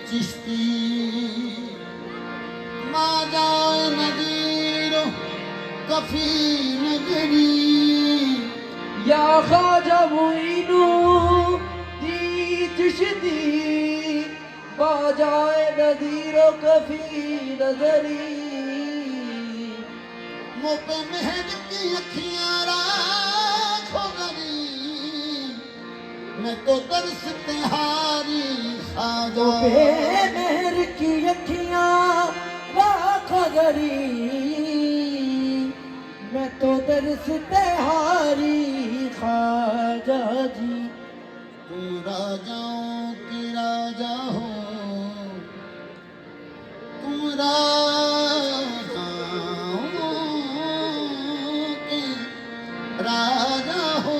चिश्ती माजा नजीरो coffee नगरी या ख्वाजा मुइनु दी Chishti बाजाए नज़ीरो coffee नजरी मुँह पे मेहर की अखियां राखो गरी मैं तो दर्श तिहारी ख्वाजा मेहर की अखियां राखो गरी मैं तो दर्श तिहारी ख्वाजा जी। तुम राजाओं के राजा हो तुम राजाओं के राजा हो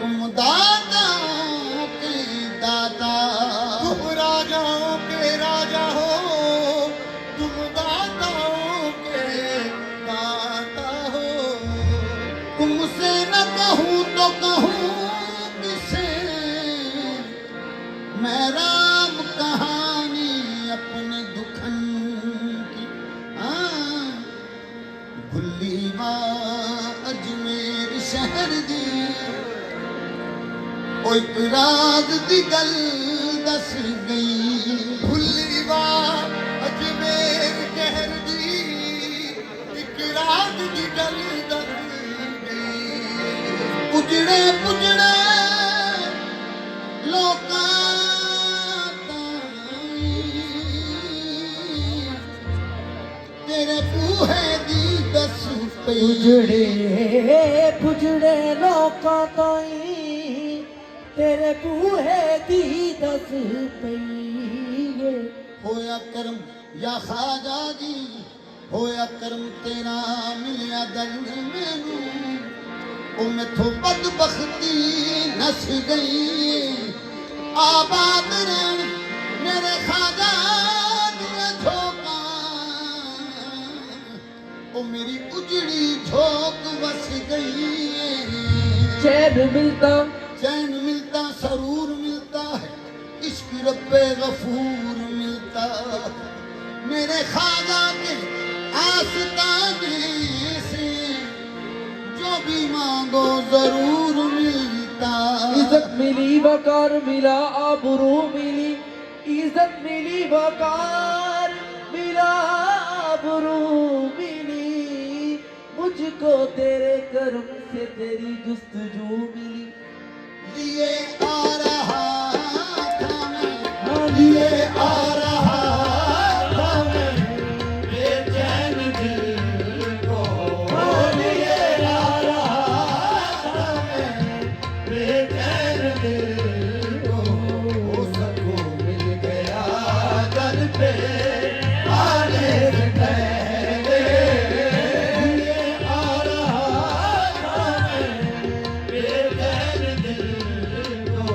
तुम दाताओं के दाता तुम राजाओं के राजा हो, तुम दाताओं के दाता हो। तुमसे न कहूँ तो कहूँ किसे मैं राम कहानी अपने दुखन की भुल्ली अजमेर शहर दी ओ एक राज दी गल दस गई भुल्ली अजमेर शहर दी एक रात दी गल दस गई। उजड़े पुजड़े लोकां तेरे बूहे दी दस पई पुजड़े पुजड़े लोकां ताई तेरे बूहे दी दस पई होया करम या ख्वाजा जी होया करम तेरा मिलिया दल मैनू ओ मैथों बदबख्ती नस गई आबाद रहन मेरे ख्वाजा दिया झोंका ओ मेरी उजड़ी झोंक बस गई चैन मिलता सरूर मिलता है इश्क रब्बे गफूर मिलता मेरे ख्वाजा के आस्ताने से जो भी मांगो जरूर मिलता इज्जत मिली वकार मिला आबरू मिली इज्जत मिली वकार मिला आबरू मिली मुझको तेरे कर्म से तेरी जुस्तजू मिली लिए आ रहा था मैं लिए आ रहा था मैं बेचैन दिल को लिए आ रहा था मैं, बेचैन दिल को। वो सबको मिल गया दर पे आने से पहले। ये आ रहा था मैं, बेचैन दिल को।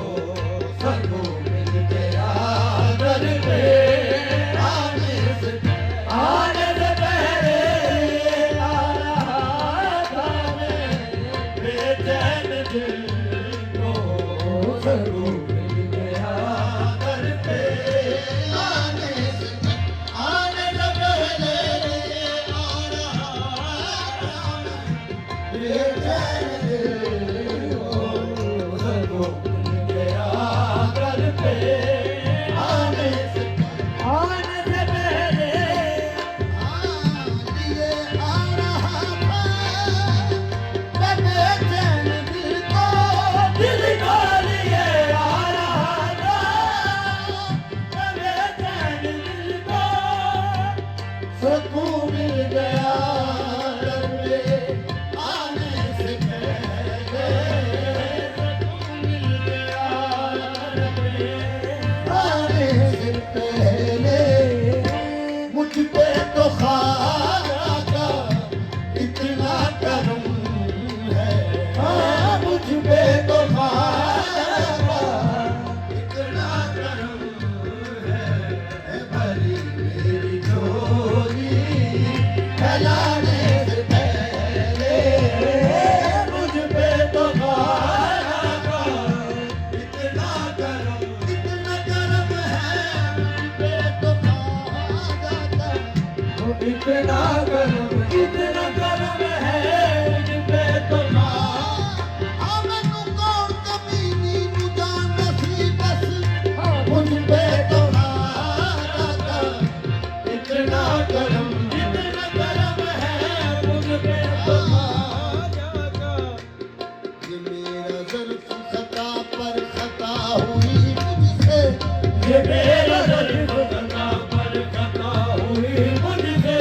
ये मेरा ज़र्फ़ खता पर खता हुई मुझसे,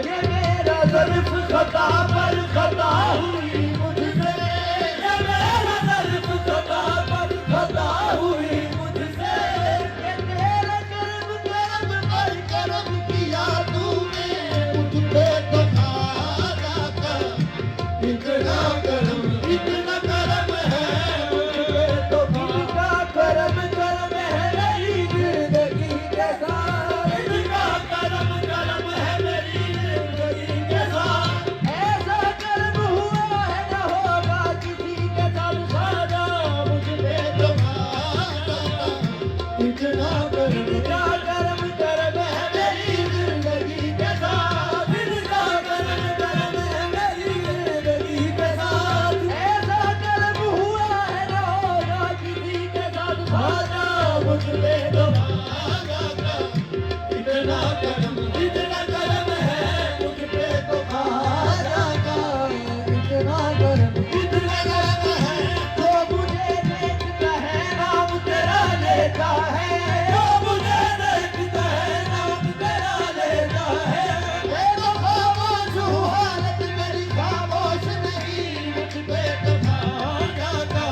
ये मेरा ज़र्फ़ खता पर खता हुई मुझसे, ये मेरा ज़र्फ़ खता पर खता हुई मुझसे, ये तेरा करम पर करम किया तूने मुझ पे तो खाजा का इतना करम है मुझ पे तो इनका करम करम है मेरी जिंदगी के साथ, इनका करम है मेरी जिंदगी के साथ, ऐसा कर्म हुआ है न होगा किसी के साथ साजा मुझ पे तो इतना करम इनका कर्म है मेरी जिंदगी के साथ, इनका करम है मेरी जिंदगी के साथ, ऐसा कर्म हुआ है न होगा किसी के साथ साजा मुझ पे तो इतना करम है मुझ पे तो खाजा का इतना कर्म इतना करम है तो मुझे देखता है नाम तेरा लेता है, जो मुझे देखता है नाम तेरा लेता है, मैं तो खामोश हूँ हालत मेरी खामोश नहीं मुझ पे तो खाजा का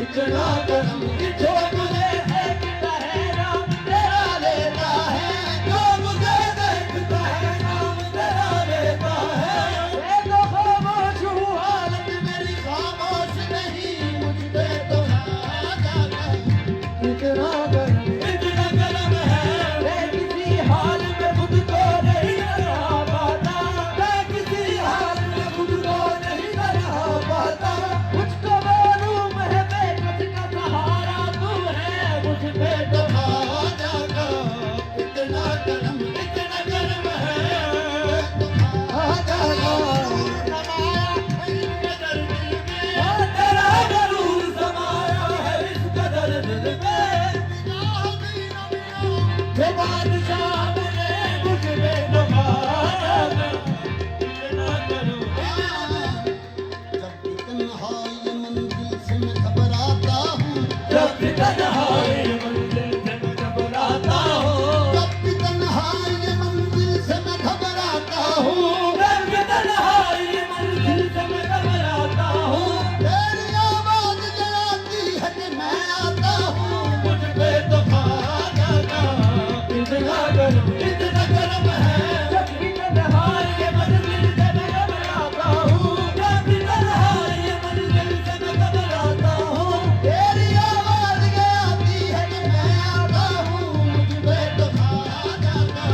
इतना करम जो मुझे देखता है नाम तेरा लेता है, जो मुझे देखता है नाम तेरा लेता है, मैं तो खामोश हूँ हालत मेरी खामोश नहीं मुझ पे तो इतना कर्म इतना करम है मैं किसी हाल में खुद को नहीं रहा पाता, मैं किसी हाल में खुद को नहीं बना पाता, मुझको मालूम है बेकस का सहारा तू है मुझ पे तो खाजा का इतना करम है खाजा का तेरा ज़रूर समाया है इस कदर दिल में, ये बादशाह बने मुझ पे तो खाजा का इतना करम जब भी तन्हाई मंजिल से मैं घबराता हूँ, जब भी तन्हाई मंजिल से मैं घबराता हूँ, जब भी तन्हाई मंजिल से मैं घबराता हूँ, जब भी तन्हाई मंजिल से मैं घबराता हूँ, तेरी आवाज जलाती है कि मैं आता हूँ, मुझ पे तो खाजा का इतना करम है जब भी तन्हाई मंजिल से मैं घबराता हूँ, जब भी तन्हाई मंजिल से मैं घबराता हूँ, तेरी आवाज जलाती है कि मैं आता हूँ, मुझ पे तो खाजा का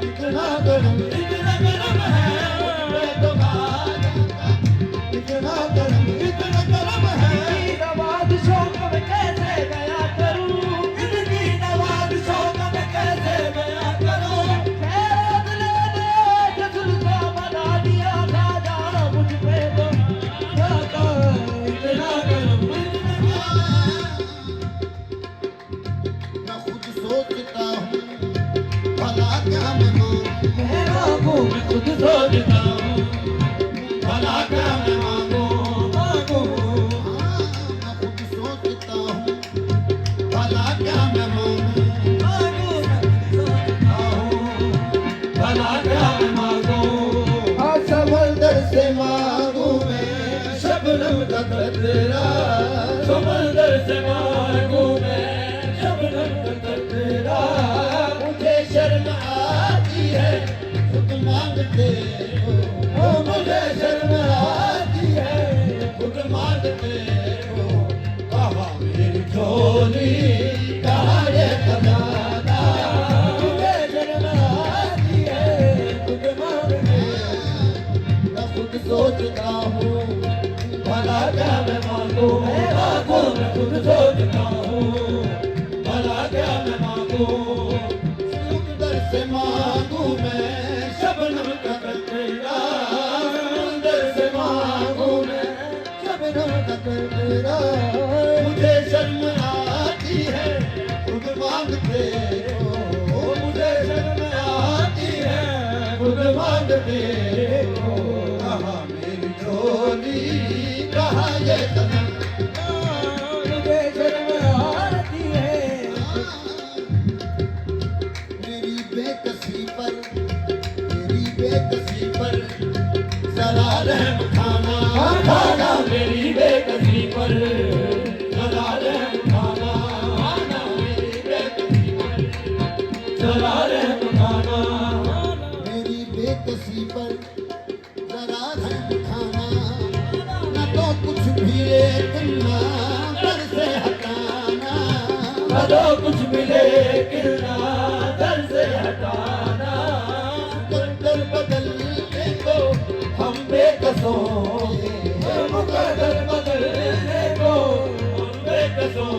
इतना करम है मुझ पे तो खाजा का इतना करम है इनकी नवाज़िशों को मैं कैसे बयां करूं, इनकी नवाज़िशों का मैं कैसे बयां करूं, खैरात लेने के जुल्फ़ा बना दिया खाजा मुझ पे तो खाजा इतना करम मैं खुद सोचता हूँ भला क्या मैं मांगूं, मैं मांगू मैं खुद सोचता हूँ भला क्या मैं मांगू मैं खुद सोचता हूँ भला क्या मैं मांगूं, भला क्या मैं मांगू, समंदर से मांगू मैं शबनम का कतरा, समंदर से मांगू मैं शबनम का कतरा, मुझे शर्म आती है खुद मांगते हो, ओ मुझे शर्म आती है खुद मांगते हो, कहा मेरी झोली कहा ये खजाना, मुझे शर्म आती है खुद मांगते हो, मैं खुद सोचता हूँ भला क्या मैं मांगू, मैं खुद सोचता हूँ भला क्या मैं मांगू, सुंदर से मांगू मैं शबनम का कतरा, समंदर से मांगू मैं शबनम का कतरा, मुझे शर्म आती है खुद मांगते हो, मुझे शर्म आती है खुद मांगते हो, कहा मेरी झोली कहा ये कदम, मुझे शर्म आती है जो कुछ मिले गिरना दर से हटाना, मुकद्दर बदलने को हम बेकसों हैं। मुकद्दर बदलने को हम बेकसों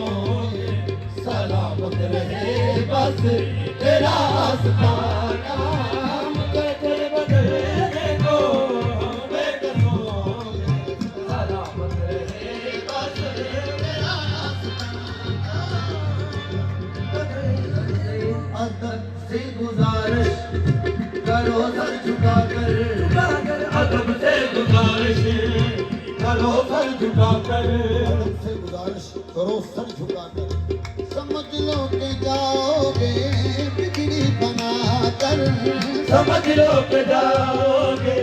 हैं। सलामत रहे बस तेरा आस्ताना। मुकद्दर बदलने को हम बेकसों हैं। सलामत रहे बस तेरा आस्ताना। अदब से गुजारिश करो सर झुकाकर, अदब से गुजारिश करो सर झुकाकर, अदब से गुजारिश करो सर झुकाकर। समझ लो कि जाओगे बिगड़ी बनाकर। समझ लो कि जाओगे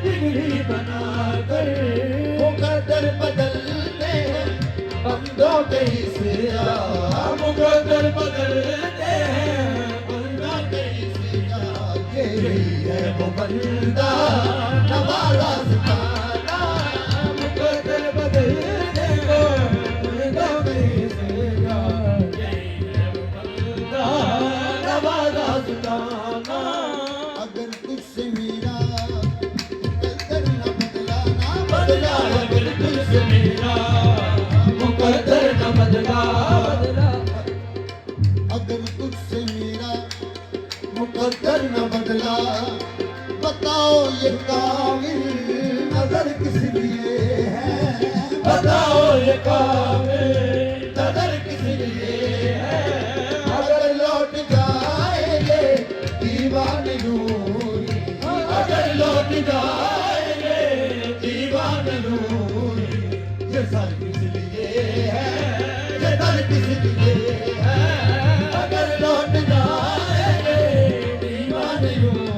बिगड़ी बनाकर। मुकद्दर बदलने बंदों के हिस्सा, मुकद्दर बदलते हैं बंदों के हिस्सा। यही है वो बंदा नवाला सितारा। मुकद्दर बदलने को बंदों में से नवाजा सुल्ताना। अगर तुझसे मेरा मुकद्दर न बदला ना बदला अगर तुझसे मेरा मुकद्दर न बदला, अगर तुझसे मेरा मुकद्दर न बदला, बताओ ये कामिल नजर किस लिए है। बताओ ये कामिल नजर किस लिए है। अगर लौट जाएंगे दीवाने नूरी, अगर लौट जाएंगे दीवाने नूरी, ये सर किस लिए है, ये दर किस लिए है। अगर लौट जाएंगे दीवाने नूरी,